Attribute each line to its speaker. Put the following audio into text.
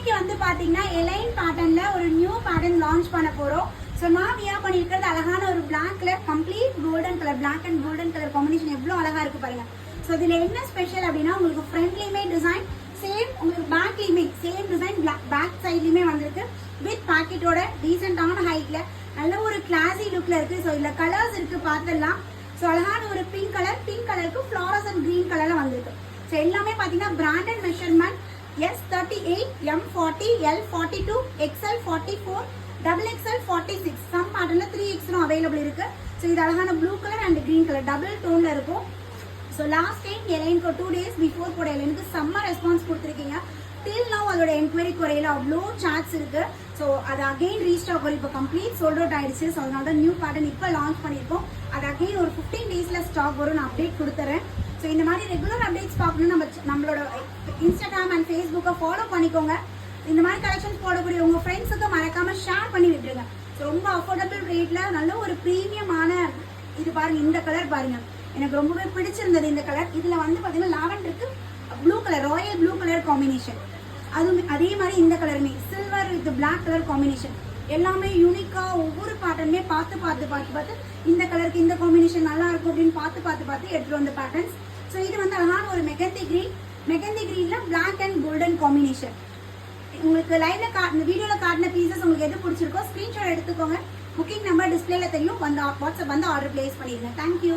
Speaker 1: இன்னைக்கு வந்து பாத்தீங்கன்னா எலைன் பேட்டர்ன்ல ஒரு நியூ பேட்டர்ன் லான்ச் பண்ண போறோம். ஸோ நான் வியா பண்ணிருக்கிறது அழகான ஒரு black colour, complete golden colour, black and golden colour combination எவ்வளவு அழகா இருக்கு பாருங்க. ஸோ இதுல என்ன ஸ்பெஷல் அப்படின்னா உங்களுக்கு ஃப்ரண்ட்லயுமே டிசைன் சேம், உங்களுக்கு பேக்லயுமே சேம் டிசைன், பேக் சைட்லயுமே வந்திருக்கு வித் பாக்கெட்டோட டீசென்டான ஹைட்ல நல்ல ஒரு கிளாசி லுக்ல இருக்கு. ஸோ இதுல கலர்ஸ் இருக்கு பார்த்துடலாம். ஸோ அழகான ஒரு பிங்க் கலருக்கு ஃப்ளாரசன்ட் கிரீன் கலர்ல வந்திருக்கு. ஸோ எல்லாமே பாத்தீங்கன்னா branded measurement S38, M40, L42, XL 44, XXL 46, some பேட்டர்ன்ல 3X அவைலபிள் இருக்கு. ஸோ இது அழகான blue colour and green colour double டோன்ல இருக்கும். ஸோ லாஸ்ட் டைம் எலைனுக்கு 2 days பிஃபோர் கூட எலைனுக்கு செம்ம ரெஸ்பான்ஸ் கொடுத்துருக்கீங்க. டில் நவ் அதோட என்கொயரி குறையில அவ்வளோ சாட்ஸ் இருக்கு. ஸோ அது அகெயின் ரீஸ்டாக் வரும். இப்போ கம்ப்ளீட் சோல்ட் அவுட் ஆயிடுச்சு. ஸோ அதனால தான் நியூ பேட்டர்ன் இப்போ லான்ச் பண்ணியிருக்கோம். அது அகெயின் ஒரு 15 daysல ஸ்டாக் வரும். நான் அப்டேட் கொடுத்துறேன். ஸோ இந்த மாதிரி ரெகுலர் அப்டேட்ஸ் பார்க்கணும்னு நம்மளோட இன்ஸ்டாகிராம் அண்ட் ஃபேஸ்புக்கை ஃபாலோ பண்ணிக்கோங்க. இந்த மாதிரி கலெக்ஷன்ஸ் போடக்கூடிய உங்க ஃப்ரெண்ட்ஸுக்கு மறக்காம ஷேர் பண்ணி விட்டுருங்க. ஸோ ரொம்ப அஃபோர்டபுள் ரேட்ல நல்ல ஒரு ப்ரீமியமான இது பாருங்க. இந்த கலர் பாருங்க, எனக்கு ரொம்பவே பிடிச்சிருந்தது இந்த கலர். இதுல வந்து பாத்தீங்கன்னா லாவெண்டருக்கு blue colour, royal blue colour combination. அதுவும் அதே மாதிரி இந்த கலருமே silver with black colour combination. எல்லாமே யூனிக்கா ஒவ்வொரு பேட்டர்னுமே பார்த்து இந்த கலருக்கு இந்த காம்பினேஷன் நல்லா இருக்கும் அப்படின்னு பார்த்து எடுத்துட்டு வந்த பேட்டர்ன்ஸ். ஸோ இது வந்து அழகான ஒரு மெகந்தி கிரீன்ல பிளாக் அண்ட் கோல்டன் காம்பினேஷன். உங்களுக்கு லைவ்ல இந்த வீடியோல காட்டின பீசஸ் உங்களுக்கு எது பிடிச்சிருக்கோ ஸ்கிரீன்ஷாட் எடுத்துக்கோங்க. புக்கிங் நம்பர் டிஸ்பிளேல தெரியும், வாட்ஸ்அப் வந்து ஆர்டர் பிளேஸ் பண்ணிடுங்க. தேங்க்யூ.